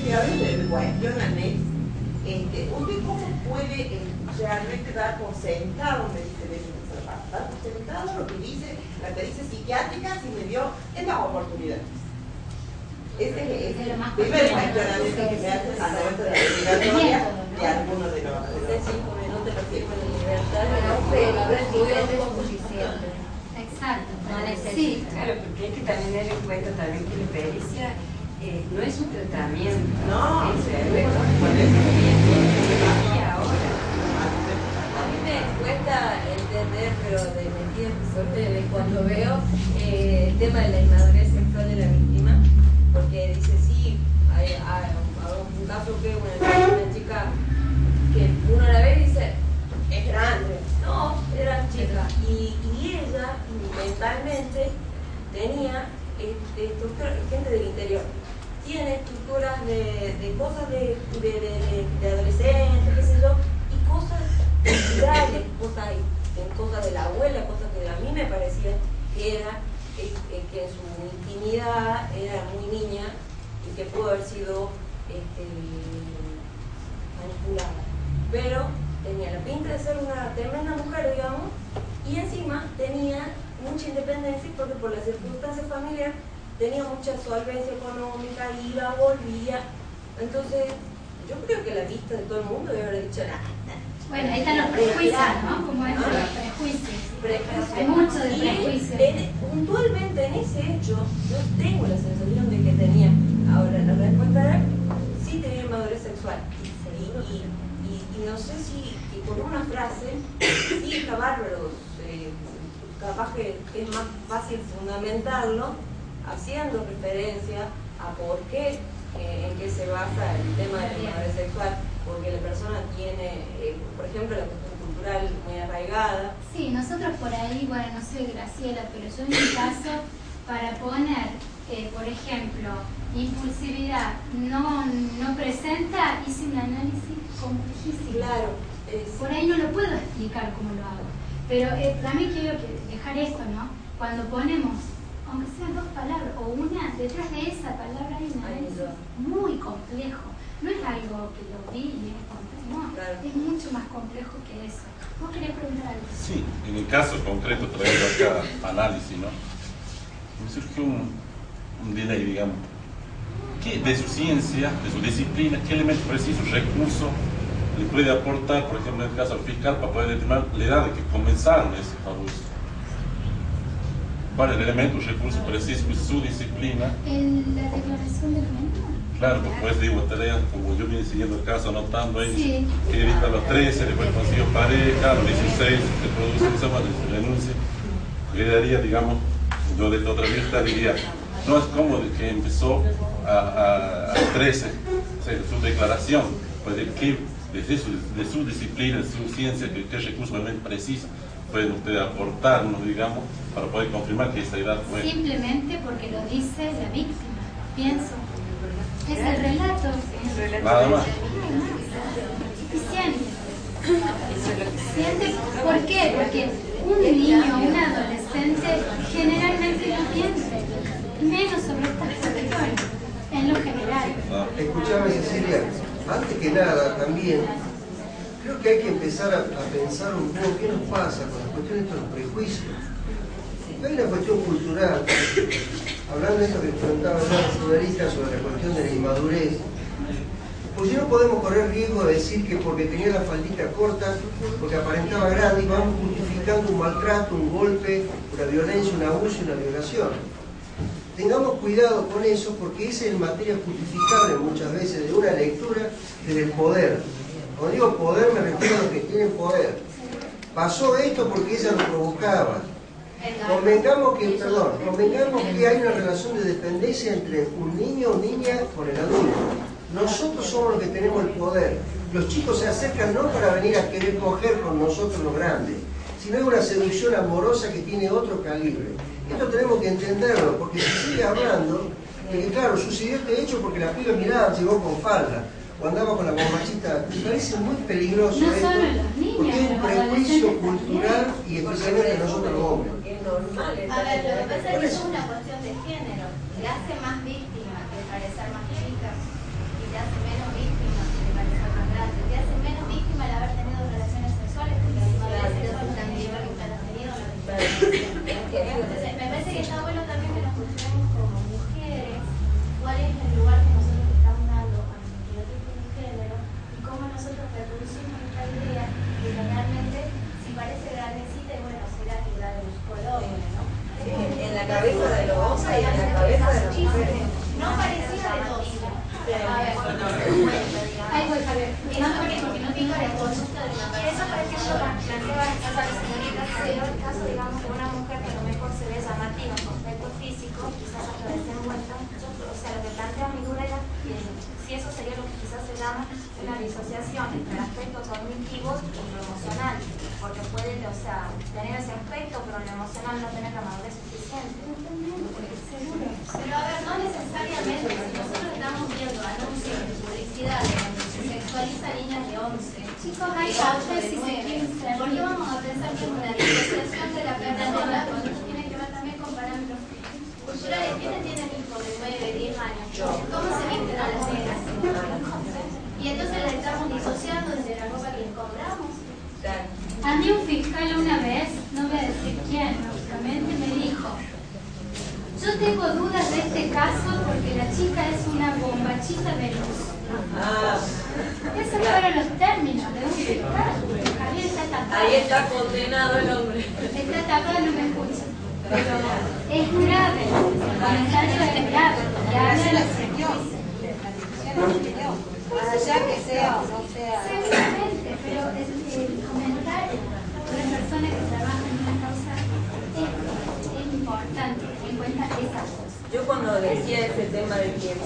S11: Y a veces me cuestionan ¿usted cómo puede realmente dar por sentado, me dice dar por sentado lo que dice la pericia psiquiátrica si me dio esta oportunidad? Ese es el primer cuestionamiento que me hacen al momento de la investigatoria de algunos de los...
S14: Hace 5 minutos lo tiempo de libertad,
S6: Exacto,
S8: sí, claro, porque hay que también tener en cuenta también que la pericia no es un tratamiento, no, es
S14: a mí me cuesta entender, pero de mentiras que suerte cuando veo el tema de la inmadurez sexual de la víctima, porque dice sí, hay un caso que una chica que uno la ve y dice es grande, no, era chica, y ella mentalmente tenía gente del interior, tiene estructuras de cosas de adolescentes, qué sé yo, y cosas culturales, cosas de la abuela, cosas que a mí me parecía que era que en su intimidad era muy niña y que pudo haber sido manipulada, pero tenía la pinta de ser una tremenda mujer, digamos, y encima tenía mucha independencia porque por la circunstancia familiar tenía mucha solvencia económica, iba, volvía. Entonces, yo creo que la vista de todo el mundo debe haber dicho nada.
S6: Bueno, ahí están los prejuicios, ¿no? Como es los prejuicios. Hay mucho de prejuicios.
S14: Puntualmente en ese hecho, yo tengo la sensación de que tenía. Ahora, la respuesta era, sí tenía madurez sexual. Y no sé si con una frase, sí está bárbaro, capaz que es más fácil fundamentarlo haciendo referencia a por qué, en qué se basa el tema de la madurez sexual, porque la persona tiene, por ejemplo, la cuestión cultural muy arraigada.
S6: Sí, nosotros por ahí, bueno, no sé Graciela, pero yo en mi caso, para poner, por ejemplo, impulsividad no presenta, hice un análisis complejísimo.
S14: Claro.
S6: Por ahí no lo puedo explicar cómo lo hago. Pero también quiero dejar esto, ¿no? Cuando ponemos, aunque sean 2 palabras o una, detrás de esa palabra hay un análisis muy complejo. No es algo que lo vi y es complejo, no, claro. Es mucho más complejo que eso. ¿Vos querés preguntar algo?
S17: Sí, en el caso concreto, trayendo acá análisis, ¿no? Me surgió un delay, digamos. ¿Qué de su ciencia, de su disciplina, qué elemento preciso, recurso le puede aportar, por ejemplo, en el caso al fiscal, para poder determinar la edad de que comenzaron ese abuso? ¿Cuál es el elemento, recurso preciso de su disciplina?
S6: ¿La declaración del momento?
S17: Claro, pues digo, tarea, como yo vine siguiendo el caso, anotando ahí,
S6: sí.
S17: Que evita a los 13, después consiguió pareja, a los 16, se produce esa renuncia. Le daría, digamos, yo de otra vista diría, no es como de que empezó a 13, o sea, su declaración, pues de qué de su disciplina, de su ciencia, qué recursos realmente precisos pueden ustedes aportarnos, digamos, para poder confirmar que esa edad fue.
S6: Simplemente porque lo dice la víctima, pienso. Es el relato.
S17: Nada más.
S6: Y siente. ¿Por qué? Porque un niño, un adolescente, generalmente no piensa, menos sobre estas cuestiones, en lo general.
S12: Escuchame, Cecilia, antes que nada también, creo que hay que empezar a pensar un poco qué nos pasa con las cuestiones de los prejuicios. Hay una cuestión cultural, hablando de esto que comentaba la señorita sobre la cuestión de la inmadurez, pues no podemos correr riesgo de decir que porque tenía la faldita corta, porque aparentaba grande, y vamos justificando un maltrato, un golpe, una violencia, un abuso y una violación. Tengamos cuidado con eso, porque esa es materia justificable muchas veces de una lectura desde el poder. Cuando digo poder me refiero a los que tienen poder. Pasó esto porque ella lo provocaba. Convengamos que hay una relación de dependencia entre un niño o niña con el adulto. Nosotros somos los que tenemos el poder. Los chicos se acercan no para venir a querer coger con nosotros los grandes, sino es una seducción amorosa que tiene otro calibre. Esto tenemos que entenderlo, porque se sigue hablando de que, claro, sucedió este hecho porque la piba miraba, llegó con falda, o andaba con la bombachita. Me parece muy peligroso esto, porque es un prejuicio cultural y especialmente de nosotros los hombres.
S14: Es normal.
S18: A ver, lo que pasa es que es una cuestión de género. Te hace más víctima que parecer más chica, y te hace menos víctima que parecer más grande. Te hace menos víctima el haber tenido relaciones sexuales, porque la inmadurez sexual también lleva a que has tenido la Entonces, me parece que está bueno también que nos cuestionemos como mujeres cuál es el lugar que nosotros estamos dando a nuestro estereotipo de género y cómo nosotros reproducimos esta idea de que realmente si parece grandecita y bueno, será que la buscó el hombre, ¿no?
S14: En la cabeza de los hombres y en la cabeza de las mujeres.
S18: No parecía de dos. A ver, ahí voy, Javier. No, porque no tengo el concepto de una persona. Eso, por ejemplo, planteaba esa señorita, pero el caso, digamos, de una mujer que a lo mejor se ve llamativa con aspecto físico, quizás hasta desenvuelta. O sea, lo que plantea mi duda era si eso sería lo que quizás se llama una disociación entre aspectos cognitivos y lo emocional. Porque puede, o sea, tener ese aspecto, pero en lo emocional no tener la madurez suficiente. Seguro. Pero a ver, no necesariamente, si nosotros estamos viendo anuncios de publicidad donde se sexualiza a niñas de 11, chicos, hay 11 y 15, ¿por qué vamos a pensar que es una disociación de la persona cuando esto tiene que ver también con parámetros culturales? ¿Quiénes tienen hijos de 9, 10 años? ¿Cómo se visten a las nenas? Y entonces la estamos disociando desde la ropa que les compramos.
S6: A mí un fiscal una vez, no voy a decir quién, lógicamente, me dijo: yo tengo dudas de este caso porque la chica es una bombachita de luz. Esos fueron los términos de un fiscal. Javier está tapado.
S14: Ahí está condenado el hombre.
S6: Está tapado, no me escucha. Pero es grave, el comentario es grave, y habla de la secuencia.
S13: Allá que sea o no sea.
S6: Seguramente, pero el comentario de una persona que trabaja en una causa es importante, en cuenta esa cosa.
S14: Yo cuando decía ese tema de que es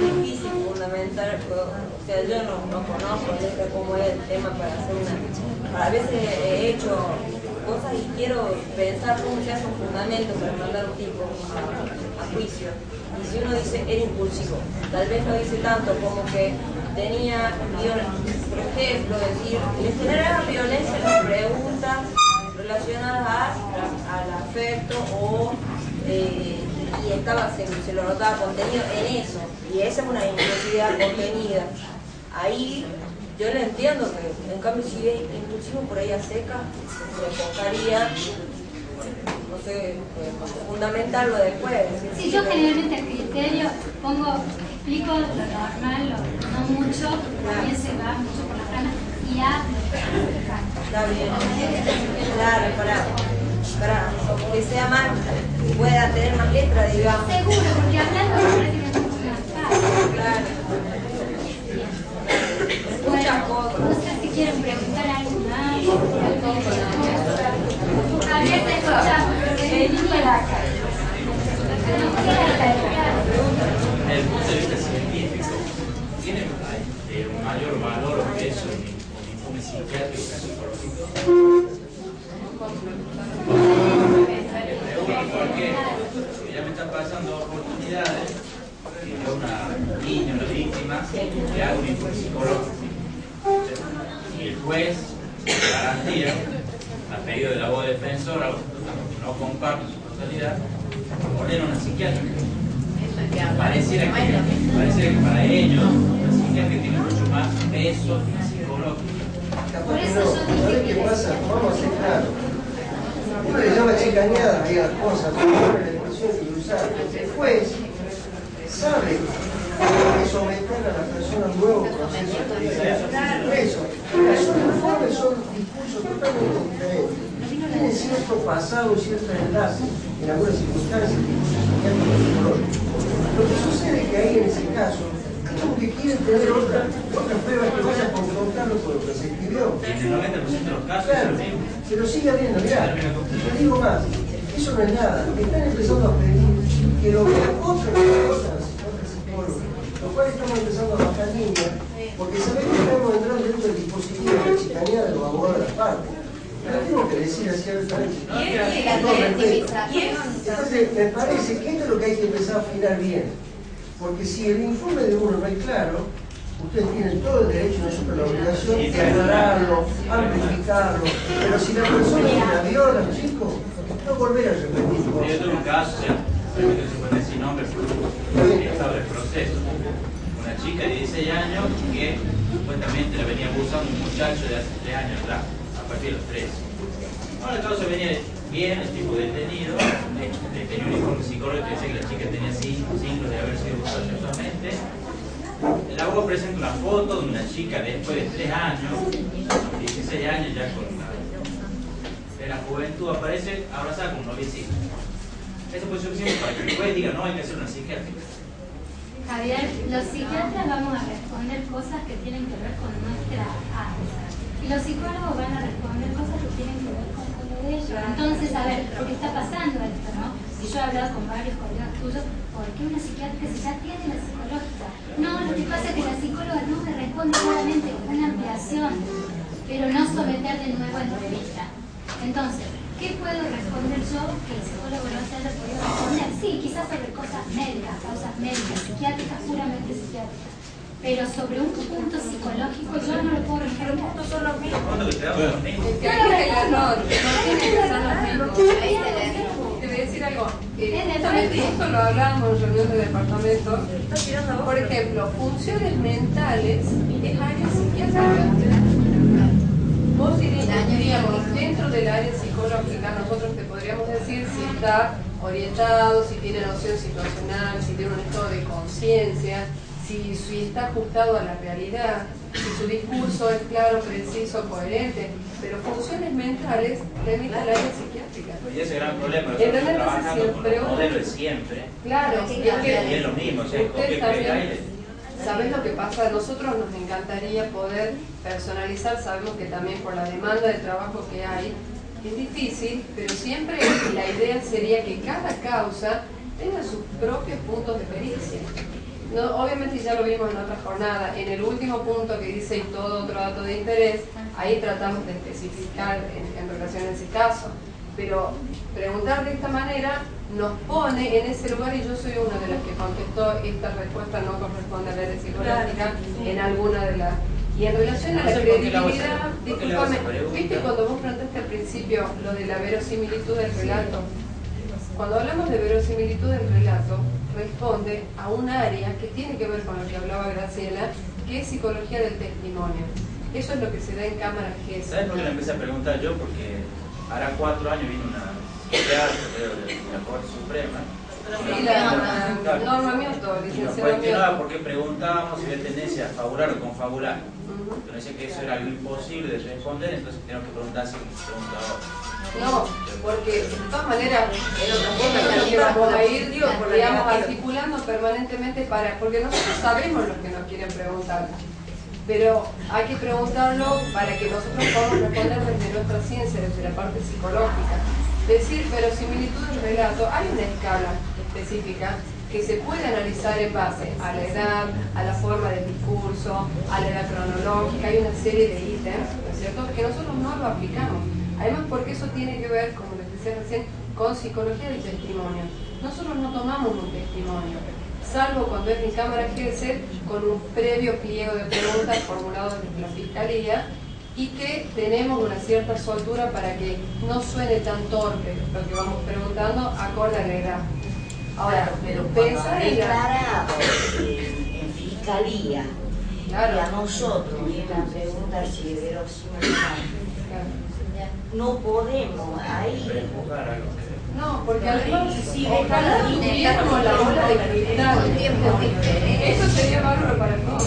S14: difícil fundamentar, o sea, yo no conozco cómo es el tema para hacer una... A veces he hecho cosas y quiero pensar cómo se hace un fundamento para mandar un tipo a juicio. Y si uno dice, era impulsivo, tal vez no dice tanto como que tenía, por ejemplo, decir, le generaba violencia en las preguntas relacionadas al afecto o... y estaba, se lo notaba contenido en eso, y esa es una impulsividad contenida. Ahí yo le entiendo que, en cambio, si es impulsivo por ahí a seca, se enfocaría, no sé, fundamentarlo después.
S6: Sí, yo generalmente el criterio explico lo normal, no mucho, también se va mucho por las ramas, y hablo.
S14: Está bien, claro, para que sea más, pueda tener más letra, digamos.
S6: Seguro, porque hablando prácticamente es más fácil.
S14: Claro.
S6: Muchas cosas. No sé si quieren preguntar algo más. Javier, te escuchamos. Vení para acá.
S7: Desde el punto de vista científico, tiene un mayor valor o peso niño, la víctima, le haga un informe psicológico. Y el juez, garantía, a pedido de la voz defensora, no comparto su totalidad, ordena una psiquiátrica. Pareciera que para ellos la psiquiátrica tiene mucho más peso que la psicológica.
S12: Capaz que no, ¿sabes qué pasa? Vamos a ser claros. Uno le llama chicaneada ahí a las cosas, pero no la expresión que usar. El juez sabe que someter a la persona a un nuevo proceso de eso. Son informes, son discursos totalmente diferentes. Tienen cierto pasado, cierta edad, en algunas circunstancias, lo que sucede es que ahí en ese caso, como que quieren tener otras pruebas que vayan a confrontarlo con lo que se escribió.
S7: En el 90% de los casos
S12: claro,
S7: es lo mismo.
S12: pero sigue habiendo, mirá, te digo más, eso no es nada, están empezando a pedir que lo vean otras psicólogos, lo cual estamos empezando a bajar línea, porque sabés que estamos entrando dentro del dispositivo de la chicanía de los abogados de las partes. Pero tengo que decir así abiertamente. Entonces, me parece que esto es lo que hay que empezar a afinar bien. Porque si el informe de uno no es claro, ustedes tienen todo el derecho, nosotros la obligación de aclararlo, amplificarlo. Pero si la persona que la viola, chicos, no volver a repetir cosas.
S7: Yo tuve un caso, que se puede decir nombre, por estado de proceso. Una chica de 16 años que supuestamente la venía abusando un muchacho de hace 3 años atrás, a partir de los 13. Bueno, el caso venía bien, el tipo detenido, tenía un informe psicológico que decía que la chica tenía 5 siglos de haber sido abusada sexualmente. El abogado presenta una foto de una chica después de 3 años, 16 años ya con la juventud, aparece abrazada con un noviecito. Eso puede ser suficiente para que el juez diga, no, hay que hacer una psiquiátrica.
S6: Javier, los psiquiatras vamos a responder cosas que tienen que ver con nuestra área. Y los psicólogos van a responder cosas que tienen que ver con lo de ellos. Entonces, a ver, ¿por qué está pasando esto, no? Y yo he hablado con varios colegas tuyos, ¿por qué una psiquiátrica si ya tiene la psicológica? No, lo que pasa es que la psicóloga no me responde claramente con una ampliación, pero no someter de nuevo a entrevista. Entonces, ¿qué puedo responder yo que el psicólogo no se haya podido responder? Sí, quizás sobre cosas médicas, causas médicas, psiquiátricas, puramente psiquiátricas. Pero sobre un punto psicológico yo no lo puedo responder. Los puntos son los mismos.
S16: Te voy a decir algo. Justamente esto lo hablábamos en reunión de departamento. Por ejemplo, funciones mentales es área psiquiátrica. Vos diríamos, dentro del área psicológica, nosotros te podríamos decir si está orientado, si tiene noción situacional, si tiene un estado de conciencia, si está ajustado a la realidad, si su discurso es claro, preciso, coherente, pero funciones mentales remiten al área psiquiátrica.
S7: Y ese gran problema, nosotros trabajando con los modelos de siempre.
S16: Claro,
S7: y es lo mismo, o sea,
S16: usted también. ¿Sabes lo que pasa? A nosotros nos encantaría poder personalizar, sabemos que también por la demanda de trabajo que hay es difícil, pero siempre la idea sería que cada causa tenga sus propios puntos de pericia. No, obviamente ya lo vimos en otra jornada, en el último punto que dice y todo otro dato de interés, ahí tratamos de especificar en relación a ese caso, pero preguntar de esta manera nos pone en ese lugar y yo soy una de las que contestó esta respuesta no corresponde a la área psicológica en alguna de las... Y en relación a la credibilidad, discúlpame, ¿viste cuando vos planteaste al principio lo de la verosimilitud del relato? Cuando hablamos de verosimilitud del relato, responde a un área que tiene que ver con lo que hablaba Graciela, que es psicología del testimonio. Eso es lo que se da en cámara GES.
S7: ¿Sabes por qué le empecé a preguntar yo? Porque hará 4 años vino una psiquiatra de la Corte Suprema.
S16: Sí, la Norma Mioto,
S7: y nos cuestionaba por qué preguntábamos si había tendencia a fabular o confabular. Entonces decía que eso era algo imposible de responder, entonces tenemos que preguntar si preguntaba.
S16: No, porque de todas maneras en otra forma que vamos a ir, digamos, articulando permanentemente porque nosotros sabemos lo que nos quieren preguntar, pero hay que preguntarlo para que nosotros podamos responder desde nuestra ciencia, desde la parte psicológica. Decir verosimilitud del relato, hay una escala específica que se puede analizar en base a la edad, a la forma del discurso, a la edad cronológica, hay una serie de ítems, ¿no es cierto?, que nosotros no lo aplicamos. Además, porque eso tiene que ver, como les decía recién, con psicología del testimonio. Nosotros no tomamos un testimonio. salvo cuando es en cámara GESEL, con un previo pliego de preguntas formulado desde la Fiscalía, y que tenemos una cierta soltura para que no suene tan torpe lo que vamos preguntando acorde a la edad. Ahora,
S19: pero
S16: pensar en
S19: declarado en Fiscalía, claro, y a nosotros vienen a preguntar si es verosímil, no podemos ahí.
S16: No, porque además, ojalá tuviéramos la bola de cristal. Eso sería bárbaro para todos,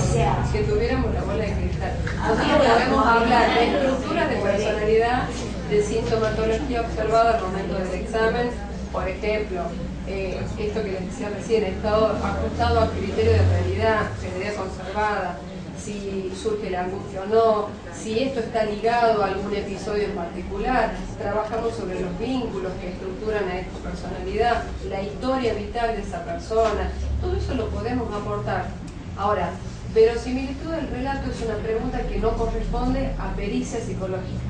S16: que tuviéramos la bola de cristal. Nosotros podemos hablar de estructuras de personalidad, de sintomatología observada al momento del examen, por ejemplo, esto que les decía recién, estado ajustado a criterio de realidad conservada, si surge la angustia o no, si esto está ligado a algún episodio en particular. Trabajamos sobre los vínculos que estructuran a esta personalidad, la historia vital de esa persona, todo eso lo podemos aportar. Ahora, verosimilitud del relato es una pregunta que no corresponde a pericia psicológica,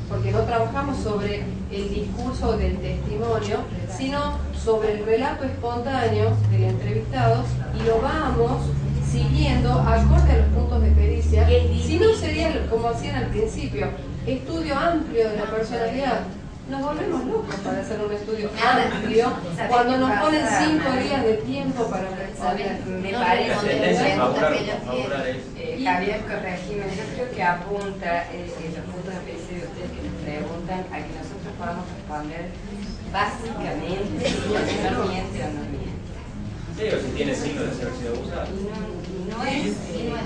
S16: porque no trabajamos sobre el discurso del testimonio, sino sobre el relato espontáneo del entrevistado, y lo vamos siguiendo acorde a los puntos de pericia. Si no sería, como hacían al principio, estudio amplio de la personalidad. Nos volvemos locos para hacer un estudio amplio cuando nos ponen 5 días de tiempo para responder.
S8: Me parece Javier, corregime, yo creo que apunta los puntos de pericia de ustedes que nos preguntan a que nosotros podamos responder básicamente si no miente o no miente.
S7: Sí, o si tiene signo de haber sido abusado.
S8: No es.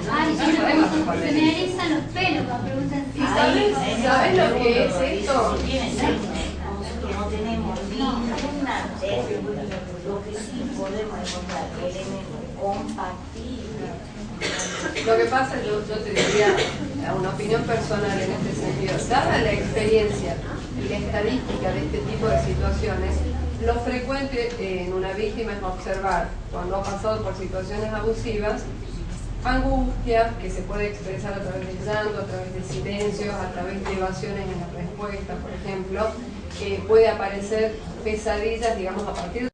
S6: Ay, se me erizan los pelos cuando preguntan si
S16: ¿Sabes lo que es esto?
S19: Nosotros no tenemos ninguna teoría, lo que sí podemos encontrar elementos compatibles.
S16: Lo que pasa, yo te diría una opinión personal en este sentido, dada la experiencia y la estadística de este tipo de situaciones, lo frecuente en una víctima es observar, cuando ha pasado por situaciones abusivas, angustia que se puede expresar a través del llanto, a través de silencios, a través de evasiones en la respuesta, por ejemplo, puede aparecer pesadillas, digamos, a partir de